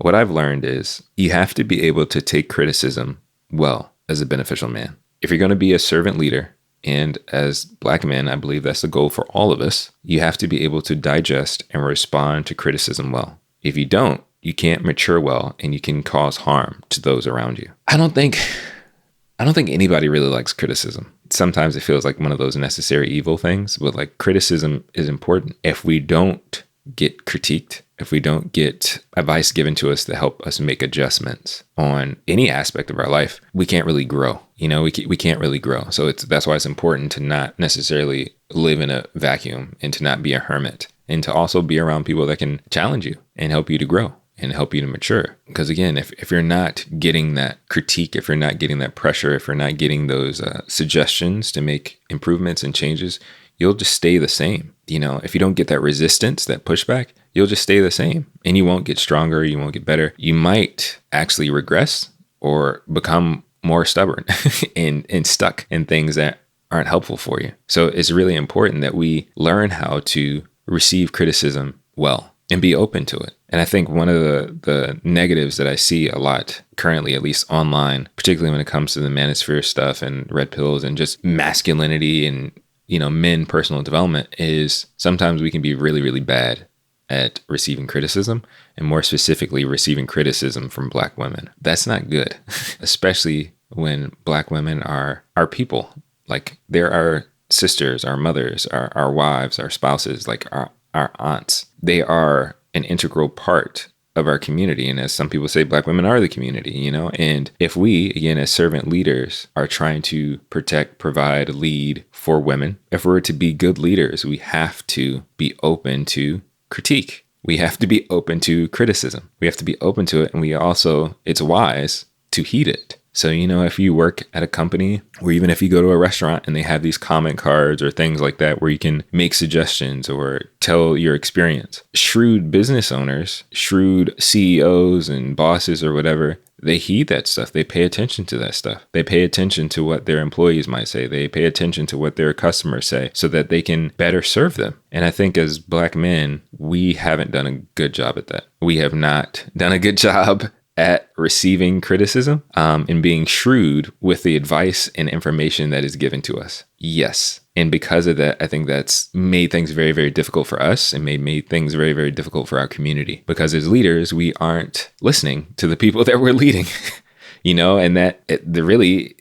what I've learned is you have to be able to take criticism well as a beneficial man. If you're going to be a servant leader, and as Black men, I believe that's the goal for all of us, you have to be able to digest and respond to criticism well. If you don't, you can't mature well and you can cause harm to those around you. I don't think anybody really likes criticism. Sometimes it feels like one of those necessary evil things, but like criticism is important. If we don't get critiqued, if we don't get advice given to us to help us make adjustments on any aspect of our life, we can't really grow. We can't really grow. So that's why it's important to not necessarily live in a vacuum and to not be a hermit, and to also be around people that can challenge you and help you to grow and help you to mature. Because again, if you're not getting that critique, if you're not getting that pressure, if you're not getting those suggestions to make improvements and changes, you'll just stay the same. If you don't get that resistance, that pushback, you'll just stay the same and you won't get stronger. You won't get better. You might actually regress or become more stubborn and stuck in things that aren't helpful for you. So it's really important that we learn how to receive criticism well and be open to it. And I think one of the negatives that I see a lot currently, at least online, particularly when it comes to the manosphere stuff and red pills and just masculinity and men personal development, is sometimes we can be really, really bad at receiving criticism, and more specifically, receiving criticism from Black women. That's not good, especially when Black women are our people. Like, they're our sisters, our mothers, our wives, our spouses, like our aunts. They are an integral part of our community. And as some people say, Black women are the community, and if we, again, as servant leaders, are trying to protect, provide, lead for women, if we're to be good leaders, we have to be open to critique. We have to be open to criticism. We have to be open to it. And it's wise to heed it. So, if you work at a company, or even if you go to a restaurant and they have these comment cards or things like that where you can make suggestions or tell your experience, shrewd business owners, shrewd CEOs and bosses or whatever, they heed that stuff. They pay attention to that stuff. They pay attention to what their employees might say. They pay attention to what their customers say so that they can better serve them. And I think as Black men, we haven't done a good job at that. We have not done a good job at receiving criticism and being shrewd with the advice and information that is given to us. Yes. And because of that, I think that's made things very, very difficult for us and made things very, very difficult for our community. Because as leaders, we aren't listening to the people that we're leading, and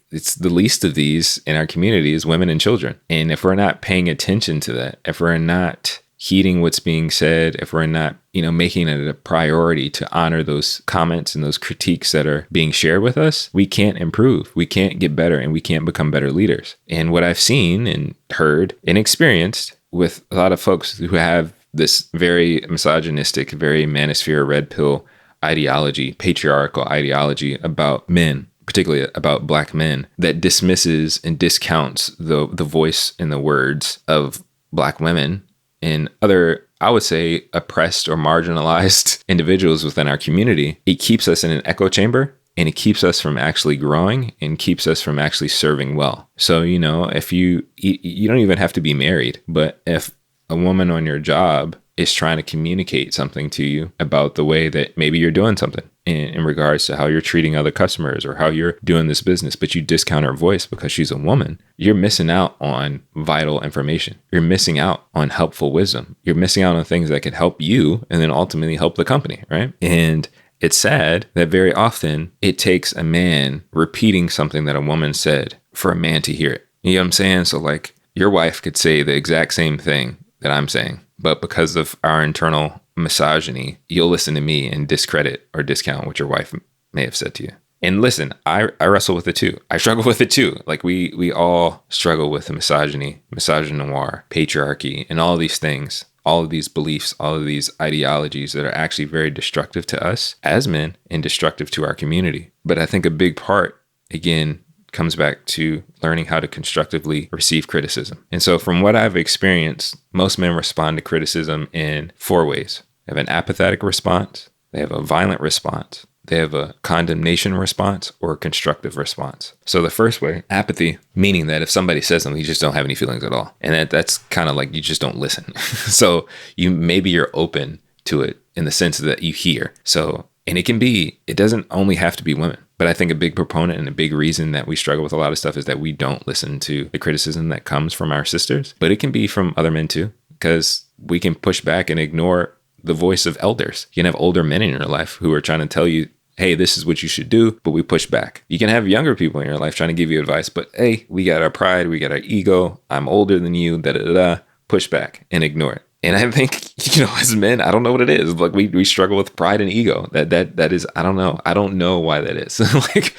it's the least of these in our community is women and children. And if we're not paying attention to that, if we're not heeding what's being said, if we're not, making it a priority to honor those comments and those critiques that are being shared with us, we can't improve, we can't get better, and we can't become better leaders. And what I've seen and heard and experienced with a lot of folks who have this very misogynistic, very manosphere, red pill ideology, patriarchal ideology about men, particularly about Black men, that dismisses and discounts the voice and the words of Black women and other, I would say, oppressed or marginalized individuals within our community, it keeps us in an echo chamber, and it keeps us from actually growing and keeps us from actually serving well. So, if you don't even have to be married, but if a woman on your job is trying to communicate something to you about the way that maybe you're doing something in regards to how you're treating other customers or how you're doing this business, but you discount her voice because she's a woman, you're missing out on vital information. You're missing out on helpful wisdom. You're missing out on things that could help you and then ultimately help the company, right? And it's sad that very often it takes a man repeating something that a woman said for a man to hear it. You know what I'm saying? So like, your wife could say the exact same thing that I'm saying, but because of our internal misogyny, you'll listen to me and discredit or discount what your wife may have said to you. And listen, I wrestle with it too. I struggle with it too. Like we all struggle with the misogyny, misogynoir, patriarchy, and all of these things, all of these beliefs, all of these ideologies that are actually very destructive to us as men and destructive to our community. But I think a big part, again, comes back to learning how to constructively receive criticism. And so from what I've experienced, most men respond to criticism in 4 ways. They have an apathetic response, they have a violent response, they have a condemnation response, or a constructive response. So the first way, apathy, meaning that if somebody says something, you just don't have any feelings at all. And that's kind of like you just don't listen. So you're open to it in the sense that you hear. So And it doesn't only have to be women. But I think a big proponent and a big reason that we struggle with a lot of stuff is that we don't listen to the criticism that comes from our sisters. But it can be from other men too, because we can push back and ignore the voice of elders. You can have older men in your life who are trying to tell you, hey, this is what you should do, but we push back. You can have younger people in your life trying to give you advice, but hey, we got our pride, we got our ego, I'm older than you, push back and ignore it. And I think, as men, I don't know what it is. Like we struggle with pride and ego. That is, I don't know. I don't know why that is. Like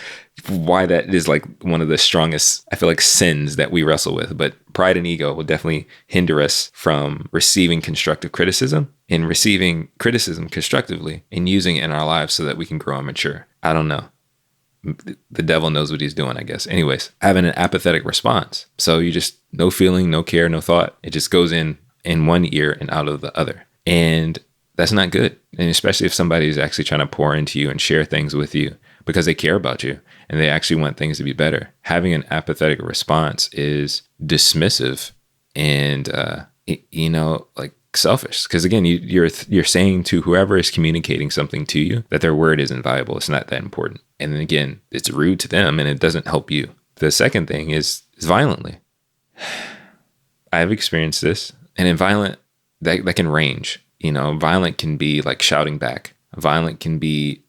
why that is like one of the strongest, I feel like, sins that we wrestle with. But pride and ego will definitely hinder us from receiving constructive criticism and receiving criticism constructively and using it in our lives so that we can grow and mature. I don't know. The devil knows what he's doing, I guess. Anyways, having an apathetic response. So you just, no feeling, no care, no thought. It just goes in one ear and out of the other. And that's not good. And especially if somebody is actually trying to pour into you and share things with you because they care about you and they actually want things to be better. Having an apathetic response is dismissive and, like selfish. Because again, you're saying to whoever is communicating something to you that their word isn't valuable. It's not that important. And then again, it's rude to them and it doesn't help you. The second thing is violently. I've experienced this. And in violent, that can range. Violent can be like shouting back. Violent can be,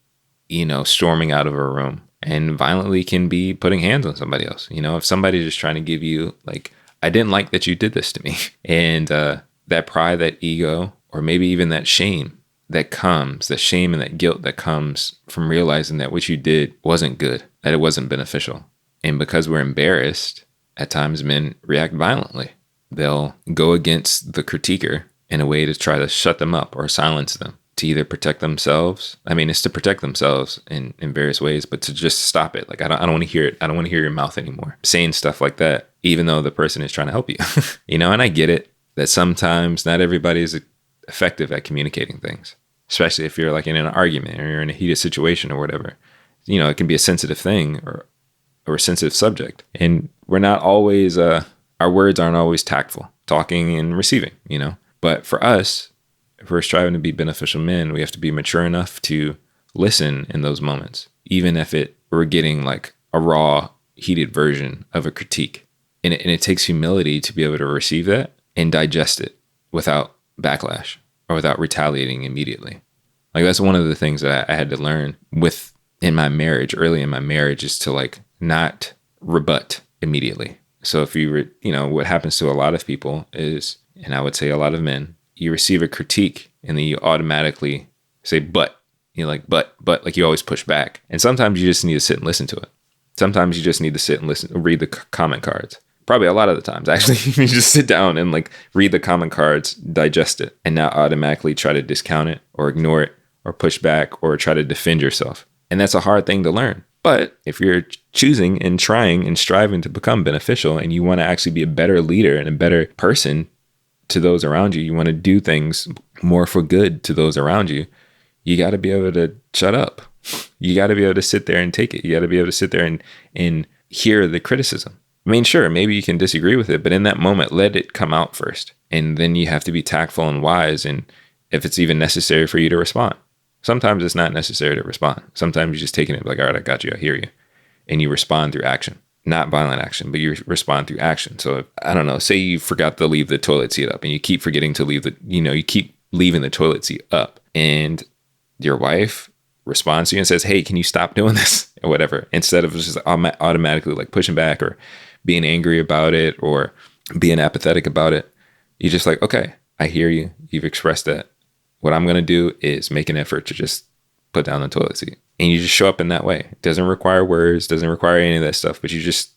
storming out of a room. And violently can be putting hands on somebody else. If somebody's just trying to give you like, I didn't like that you did this to me. And that pride, that ego, or maybe even that shame the shame and that guilt that comes from realizing that what you did wasn't good, that it wasn't beneficial. And because we're embarrassed, at times men react violently. They'll go against the critiquer in a way to try to shut them up or silence them, to either protect themselves. I mean, it's to protect themselves in various ways, but to just stop it. Like, I don't want to hear it. I don't want to hear your mouth anymore. Saying stuff like that, even though the person is trying to help you. And I get it that sometimes not everybody is effective at communicating things, especially if you're like in an argument or you're in a heated situation or whatever. It can be a sensitive thing or a sensitive subject. And we're not always... our words aren't always tactful, talking and receiving, But for us, if we're striving to be beneficial men, we have to be mature enough to listen in those moments, even if we're getting like a raw, heated version of a critique. And it takes humility to be able to receive that and digest it without backlash or without retaliating immediately. Like that's one of the things that I had to learn early in my marriage is to like not rebut immediately. So if what happens to a lot of people is, and I would say a lot of men, you receive a critique and then you automatically say, but like you always push back. And sometimes you just need to sit and listen to it. Sometimes you just need to sit and listen, read the comment cards. Probably a lot of the times, actually, you just sit down and like read the comment cards, digest it, and not automatically try to discount it or ignore it or push back or try to defend yourself. And that's a hard thing to learn. But if you're choosing and trying and striving to become beneficial and you want to actually be a better leader and a better person to those around you, you want to do things more for good to those around you, you got to be able to shut up. You got to be able to sit there and take it. You got to be able to sit there and hear the criticism. I mean, sure, maybe you can disagree with it, but in that moment, let it come out first. And then you have to be tactful and wise. And if it's even necessary for you to respond. Sometimes it's not necessary to respond. Sometimes you're just taking it like, all right, I got you. I hear you. And you respond through action, not violent action, but you respond through action. So I don't know, say you forgot to leave the toilet seat up and you keep forgetting to leave you keep leaving the toilet seat up and your wife responds to you and says, hey, can you stop doing this or whatever? Instead of just automatically like pushing back or being angry about it or being apathetic about it. You're just like, okay, I hear you. You've expressed that. What I'm going to do is make an effort to just put down the toilet seat. And you just show up in that way. It doesn't require words, doesn't require any of that stuff, but you just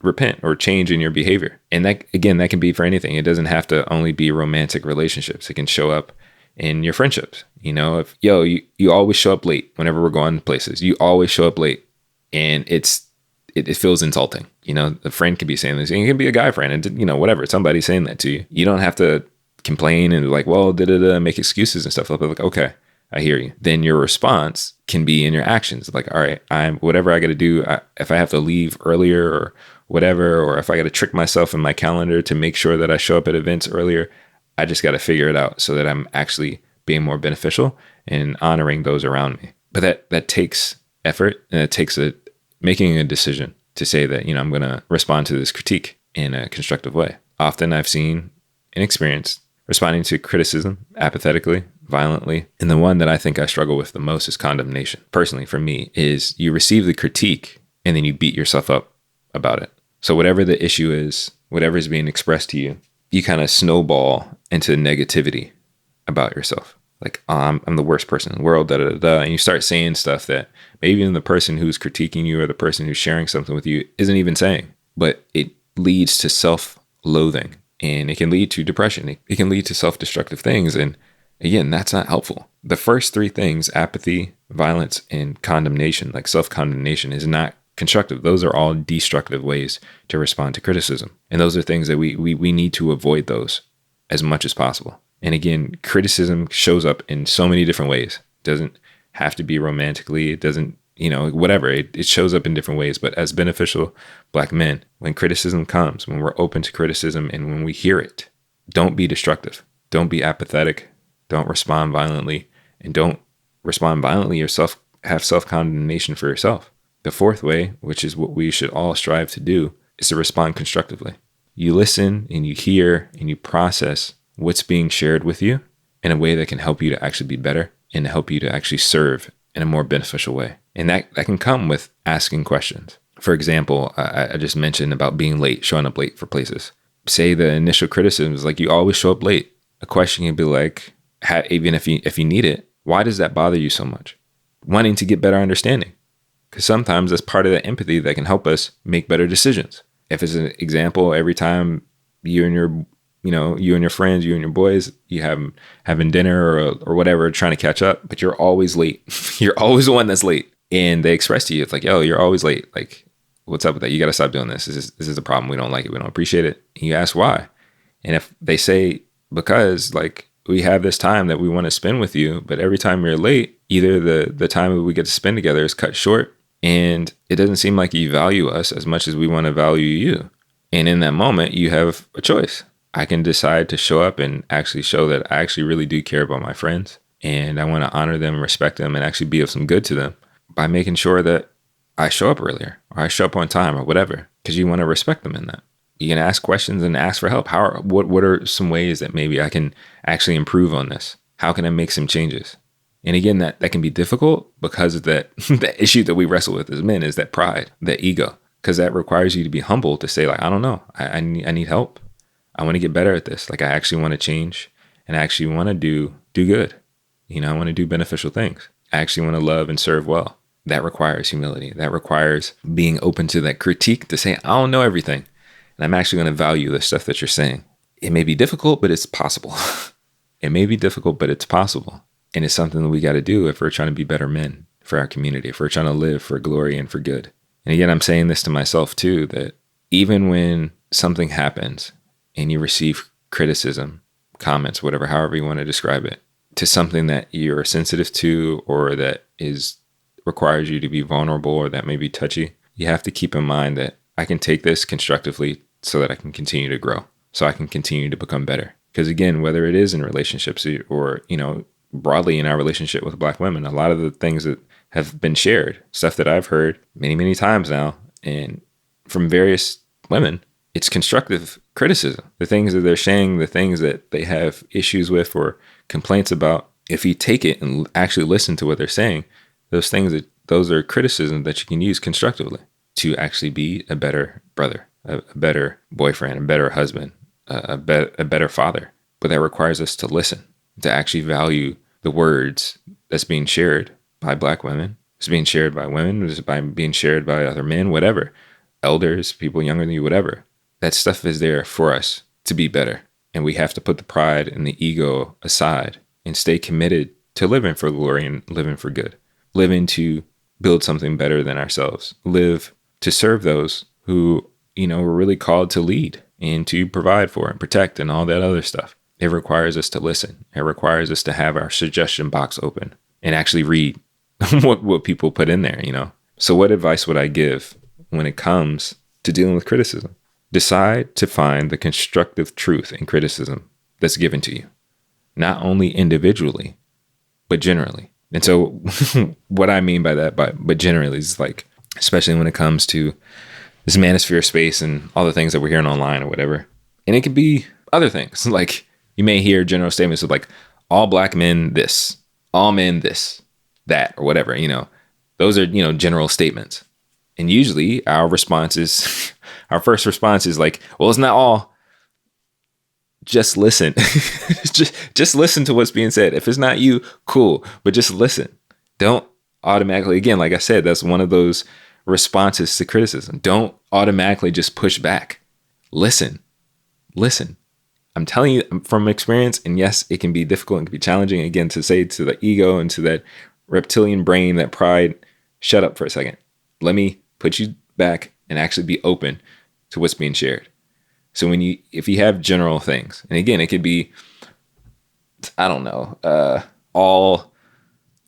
repent or change in your behavior. And that, again, that can be for anything. It doesn't have to only be romantic relationships. It can show up in your friendships. If you always show up late whenever we're going places, you always show up late and it feels insulting. The friend could be saying this, and it can be a guy friend and, whatever, somebody's saying that to you. You don't have to complain and like, well, make excuses and stuff like, okay, I hear you. Then your response can be in your actions. Like, all right, whatever I got to do. If I have to leave earlier or whatever, or if I got to trick myself in my calendar to make sure that I show up at events earlier, I just got to figure it out so that I'm actually being more beneficial and honoring those around me. But that takes effort, and it takes making a decision to say that, I'm going to respond to this critique in a constructive way. Often I've seen and experienced responding to criticism apathetically, violently. And the one that I think I struggle with the most is condemnation. Personally, for me, is you receive the critique and then you beat yourself up about it. So whatever the issue is, whatever is being expressed to you, you kind of snowball into negativity about yourself. Like, I'm the worst person in the world, And you start saying stuff that maybe even the person who's critiquing you or the person who's sharing something with you isn't even saying. But it leads to self-loathing, and it can lead to depression. It can lead to self-destructive things. And again, that's not helpful. The first three things, apathy, violence, and condemnation, like self-condemnation, is not constructive. Those are all destructive ways to respond to criticism. And those are things that we need to avoid those as much as possible. And again, criticism shows up in so many different ways. It doesn't have to be romantically. It doesn't, whatever. It shows up in different ways. But as beneficial Black men, when criticism comes, when we're open to criticism and when we hear it, don't be destructive. Don't be apathetic. Don't respond violently. And don't respond violently yourself. Have self-condemnation for yourself. The fourth way, which is what we should all strive to do, is to respond constructively. You listen and you hear and you process what's being shared with you in a way that can help you to actually be better and to help you to actually serve in a more beneficial way. And that can come with asking questions. For example, I just mentioned about being late, showing up late for places. Say the initial criticism is like, you always show up late. A question can be like, even if you need it, why does that bother you so much? Wanting to get better understanding. Because sometimes that's part of that empathy that can help us make better decisions. If it's an example, every time you and your friends, you and your boys, you having dinner or whatever, trying to catch up, but you're always late. You're always the one that's late. And they express to you, it's like, yo, you're always late. Like, what's up with that? You got to stop doing this. This is a problem. We don't like it. We don't appreciate it. And you ask why. And if they say, because like we have this time that we want to spend with you, but every time you're late, either the time that we get to spend together is cut short, and it doesn't seem like you value us as much as we want to value you. And in that moment, you have a choice. I can decide to show up and actually show that I actually really do care about my friends, and I want to honor them, respect them, and actually be of some good to them by making sure that I show up earlier or I show up on time or whatever, because you want to respect them in that. You can ask questions and ask for help. What are some ways that maybe I can actually improve on this? How can I make some changes? And again, that can be difficult because of that the issue that we wrestle with as men is that pride, that ego, because that requires you to be humble to say, like, I don't know, I need help. I want to get better at this. Like, I actually want to change, and I actually want to do good. I want to do beneficial things. I actually want to love and serve well. That requires humility. That requires being open to that critique to say, I don't know everything, and I'm actually going to value the stuff that you're saying. It may be difficult, but it's possible. It may be difficult, but it's possible. And it's something that we got to do if we're trying to be better men for our community, if we're trying to live for glory and for good. And again, I'm saying this to myself too, that even when something happens and you receive criticism, comments, whatever, however you want to describe it, to something that you're sensitive to or that requires you to be vulnerable or that may be touchy, you have to keep in mind that I can take this constructively so that I can continue to grow, so I can continue to become better. Because again, whether it is in relationships or, broadly in our relationship with Black women, a lot of the things that have been shared, stuff that I've heard many, many times now, and from various women, it's constructive criticism. The things that they're saying, the things that they have issues with or complaints about, if you take it and actually listen to what they're saying, those are criticism that you can use constructively to actually be a better brother, a better boyfriend, a better husband, a better father. But that requires us to listen, to actually value the words that's being shared by Black women, it's being shared by women, it's being shared by other men, whatever, elders, people younger than you, whatever. That stuff is there for us to be better. And we have to put the pride and the ego aside and stay committed to living for glory and living for good, living to build something better than ourselves, live to serve those who, we're really called to lead and to provide for and protect and all that other stuff. It requires us to listen. It requires us to have our suggestion box open and actually read what people put in there, So what advice would I give when it comes to dealing with criticism? Decide to find the constructive truth in criticism that's given to you, not only individually, but generally. And so what I mean by that, but generally is like, especially when it comes to this manosphere space and all the things that we're hearing online or whatever. And it could be other things. Like you may hear general statements of like all black men, this, all men, this, that, or whatever, those are, general statements. And usually our response is, our first response is like, well, it's not all. Just listen. just listen to what's being said. If it's not you, cool, but just listen. Don't automatically, again, like I said, that's one of those responses to criticism. Don't automatically just push back. Listen. I'm telling you from experience, and yes, it can be difficult and can be challenging, again, to say to the ego and to that reptilian brain, that pride, shut up for a second. Let me put you back and actually be open to what's being shared. So if you have general things, and again, it could be, I don't know, all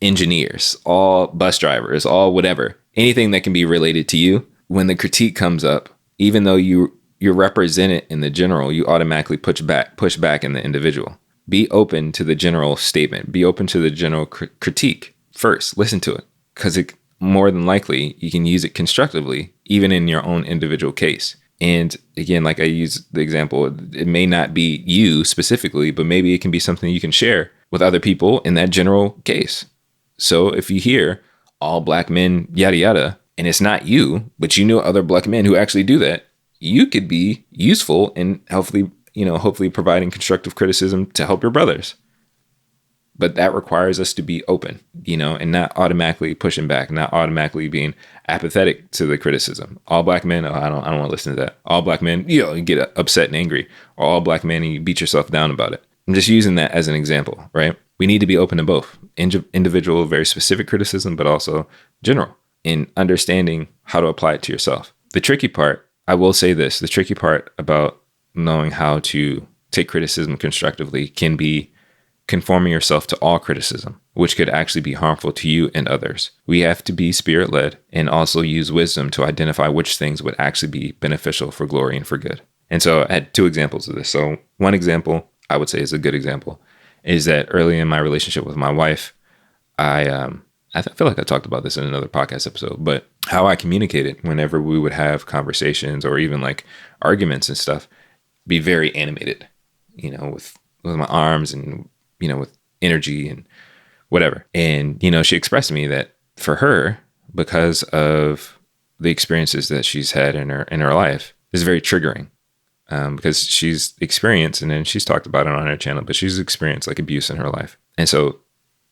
engineers, all bus drivers, all whatever, anything that can be related to you, when the critique comes up, even though you're represented in the general, you automatically push back in the individual. Be open to the general statement. Be open to the general critique first. Listen to it, because more than likely you can use it constructively, even in your own individual case. And again, like I use the example, it may not be you specifically, but maybe it can be something you can share with other people in that general case. So if you hear all black men, yada, yada, and it's not you, but you know other black men who actually do that, you could be useful in hopefully providing constructive criticism to help your brothers. But that requires us to be open, and not automatically pushing back, not automatically being apathetic to the criticism. All black men, I don't want to listen to that. All black men, you get upset and angry. Or all black men, and you beat yourself down about it. I'm just using that as an example, right? We need to be open to both individual, very specific criticism, but also general, in understanding how to apply it to yourself. The tricky part, I will say this, the tricky part about knowing how to take criticism constructively can be conforming yourself to all criticism, which could actually be harmful to you and others. We have to be spirit-led and also use wisdom to identify which things would actually be beneficial for glory and for good. And so I had two examples of this. So one example I would say is a good example is that early in my relationship with my wife, I feel like I talked about this in another podcast episode, but how I communicated whenever we would have conversations or even like arguments and stuff, be very animated, with my arms and with energy and whatever. And, she expressed to me that for her, because of the experiences that she's had in her life, is very triggering. Because she's experienced, and then she's talked about it on her channel, but she's experienced like abuse in her life. And so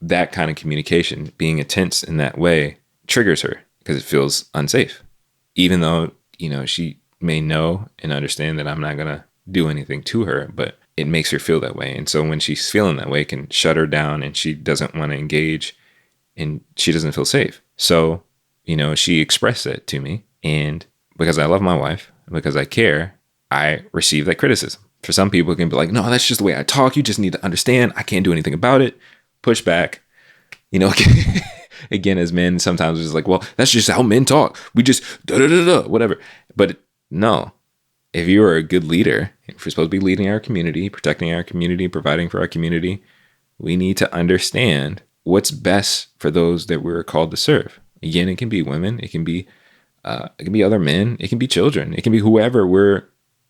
that kind of communication, being intense in that way, triggers her because it feels unsafe. Even though, she may know and understand that I'm not going to do anything to her, but it makes her feel that way. And so when she's feeling that way, it can shut her down and she doesn't want to engage and she doesn't feel safe. So, she expressed that to me. And because I love my wife, because I care, I receive that criticism. For some people, it can be like, no, that's just the way I talk. You just need to understand. I can't do anything about it. Push back. Again, as men, sometimes it's like, well, that's just how men talk. We just whatever. But no. If you are a good leader, if we're supposed to be leading our community, protecting our community, providing for our community, we need to understand what's best for those that we're called to serve. Again, it can be women, it can be other men, it can be children, it can be whoever we're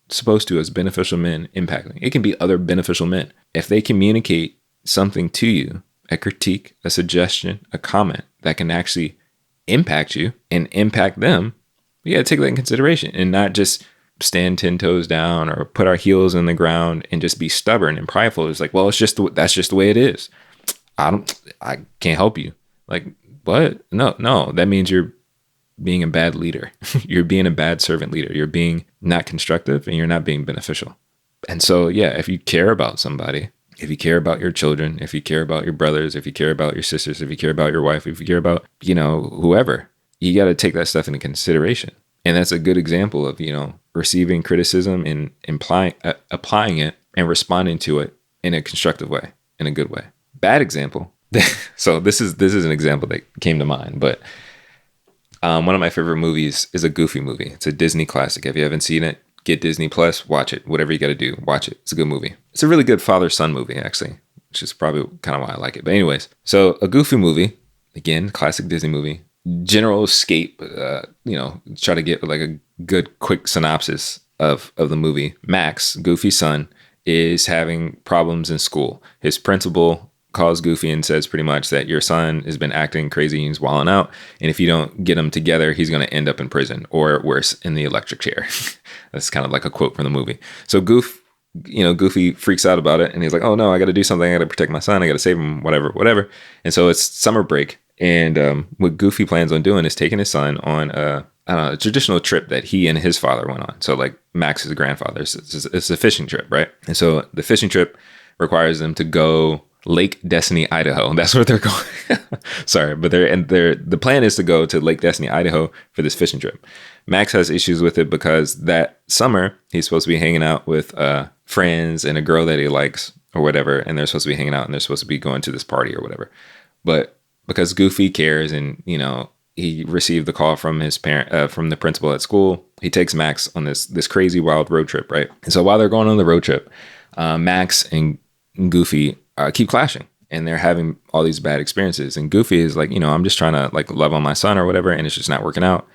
supposed to as beneficial men impacting. It can be other beneficial men. If they communicate something to you, a critique, a suggestion, a comment that can actually impact you and impact them, we got to take that in consideration and not just stand 10 toes down or put our heels in the ground and just be stubborn and prideful. It's like, well, that's just the way it is. I can't help you. Like, what? No, that means you're being a bad leader. You're being a bad servant leader. You're being not constructive and you're not being beneficial. And so, yeah, if you care about somebody, if you care about your children, if you care about your brothers, if you care about your sisters, if you care about your wife, if you care about, whoever, you got to take that stuff into consideration. And that's a good example of, receiving criticism and applying it and responding to it in a constructive way, in a good way. Bad example. So this is an example that came to mind, but one of my favorite movies is a Goofy movie. It's a Disney classic. If you haven't seen it, get Disney Plus, watch it. Whatever you got to do, watch it. It's a good movie. It's a really good father-son movie, actually. which is probably kind of why I like it. But anyways, so a Goofy movie, again, classic Disney movie. General escape, try to get like a good quick synopsis of the movie. Max, Goofy's son, is having problems in school. His principal calls Goofy and says pretty much that your son has been acting crazy and he's wilding out. And if you don't get him together, he's going to end up in prison or worse, in the electric chair. That's kind of like a quote from the movie. So Goofy freaks out about it and he's like, oh no, I got to do something. I got to protect my son. I got to save him, whatever. And so it's summer break. And what Goofy plans on doing is taking his son on a traditional trip that he and his father went on. So like Max's grandfather, it's a fishing trip, right? And so the fishing trip requires them to go Lake Destiny, Idaho. That's where they're going. Sorry, but the plan is to go to Lake Destiny, Idaho for this fishing trip. Max has issues with it because that summer he's supposed to be hanging out with friends and a girl that he likes or whatever, and they're supposed to be hanging out and they're supposed to be going to this party or whatever. But because Goofy cares and, he received the call from his parent, from the principal at school, he takes Max on this crazy wild road trip, right? And so while they're going on the road trip, Max and Goofy keep clashing and they're having all these bad experiences. And Goofy is like, I'm just trying to like love on my son or whatever, and it's just not working out.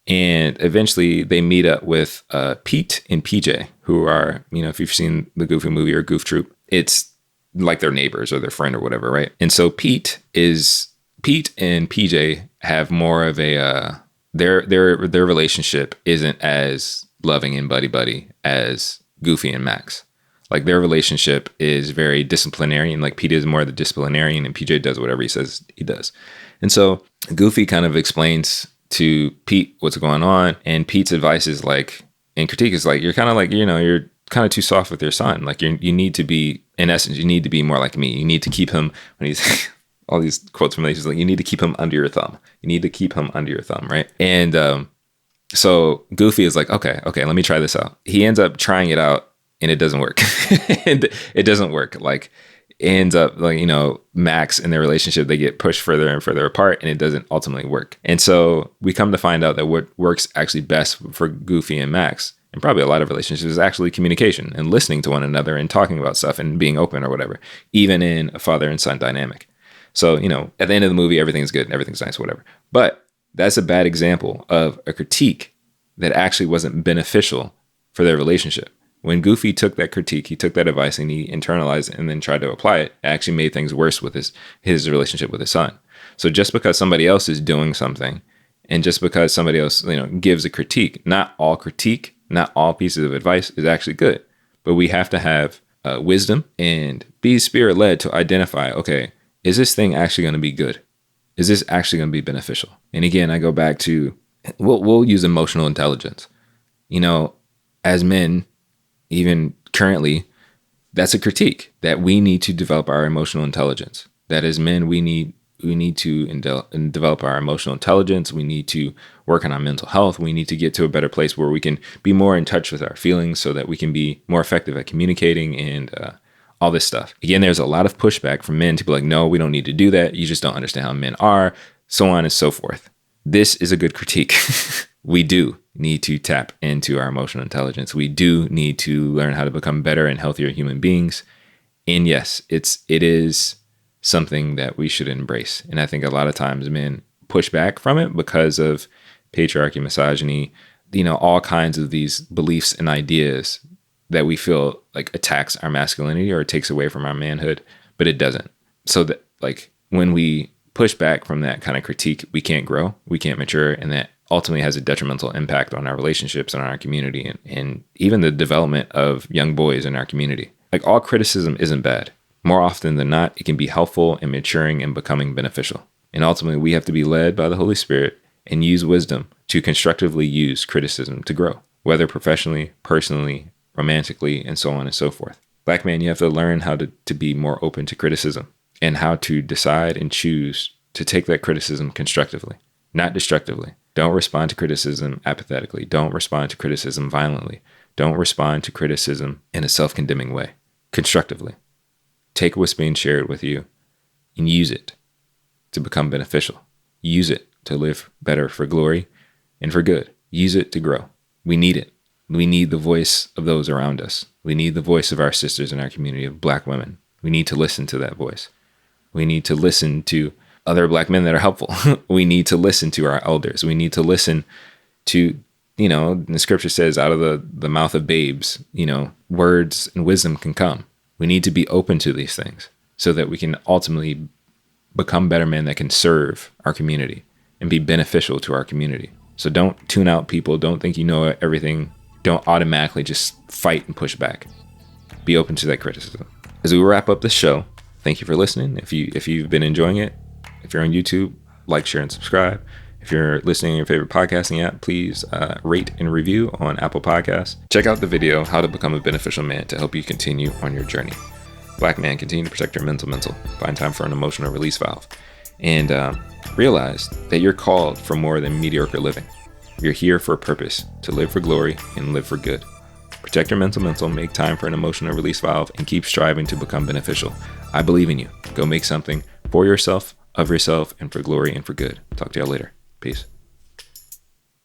And eventually they meet up with Pete and PJ, who are, if you've seen the Goofy movie or Goof Troop, it's like their neighbors or their friend or whatever, right? And so Pete and PJ have more of a their relationship isn't as loving and buddy as Goofy and Max. Like their relationship is very disciplinarian. Like Pete is more the disciplinarian and PJ does whatever he says he does. And so Goofy kind of explains to Pete what's going on, and Pete's advice is like, and critique is like, you're kind of like, you're kind of too soft with your son. Like you need to be, in essence, you need to be more like me. You need to keep him, when he's all these quotes from Malaysia, like you need to keep him under your thumb. You need to keep him under your thumb, right? And so Goofy is like, okay, let me try this out. He ends up trying it out and it doesn't work. And it doesn't work. Like it ends up like, Max and their relationship, they get pushed further and further apart and it doesn't ultimately work. And so we come to find out that what works actually best for Goofy and Max, and probably a lot of relationships, is actually communication and listening to one another and talking about stuff and being open or whatever, even in a father and son dynamic. So, at the end of the movie, everything's good and everything's nice, whatever. But that's a bad example of a critique that actually wasn't beneficial for their relationship. When Goofy took that critique, he took that advice and he internalized it and then tried to apply it, it actually made things worse with his relationship with his son. So just because somebody else is doing something and just because somebody else, gives a critique, not all pieces of advice is actually good. But we have to have wisdom and be spirit-led to identify, okay, is this thing actually going to be good? Is this actually going to be beneficial? And again, I go back to, we'll use emotional intelligence. As men, even currently, that's a critique that we need to develop our emotional intelligence. That as men, we need to develop our emotional intelligence. We need to work on our mental health. We need to get to a better place where we can be more in touch with our feelings so that we can be more effective at communicating and all this stuff. Again, there's a lot of pushback from men to be like, no, we don't need to do that. You just don't understand how men are, so on and so forth. This is a good critique. We do need to tap into our emotional intelligence. We do need to learn how to become better and healthier human beings. And yes, it is something that we should embrace. And I think a lot of times men push back from it because of patriarchy, misogyny, all kinds of these beliefs and ideas that we feel like attacks our masculinity or takes away from our manhood, but it doesn't. So that like when we push back from that kind of critique, we can't grow, we can't mature, and that ultimately has a detrimental impact on our relationships and our community and even the development of young boys in our community. Like all criticism isn't bad. More often than not, it can be helpful and maturing and becoming beneficial. And ultimately, we have to be led by the Holy Spirit and use wisdom to constructively use criticism to grow, whether professionally, personally, romantically, and so on and so forth. Black man, you have to learn how to be more open to criticism and how to decide and choose to take that criticism constructively, not destructively. Don't respond to criticism apathetically. Don't respond to criticism violently. Don't respond to criticism in a self-condemning way. Constructively. Take what's being shared with you and use it to become beneficial. Use it to live better for glory and for good. Use it to grow. We need it. We need the voice of those around us. We need the voice of our sisters in our community of Black women We need to listen to that voice. We need to listen to other Black men that are helpful. We need to listen to our elders. We need to listen to, the scripture says, out of the mouth of babes, words and wisdom can come. We need to be open to these things so that we can ultimately become better men that can serve our community and be beneficial to our community. So don't tune out people. Don't think you know everything. Don't automatically just fight and push back. Be open to that criticism. As we wrap up the show, thank you for listening. If you've been enjoying it, if you're on YouTube, like, share, and subscribe. If you're listening on your favorite podcasting app, please rate and review on Apple Podcasts. Check out the video, How to Become a Beneficial Man, to help you continue on your journey. Black man, continue to protect your mental. Find time for an emotional release valve. And realize that you're called for more than mediocre living. You're here for a purpose, to live for glory and live for good. Protect your mental, make time for an emotional release valve, and keep striving to become beneficial. I believe in you. Go make something for yourself, of yourself, and for glory and for good. Talk to y'all later. Peace.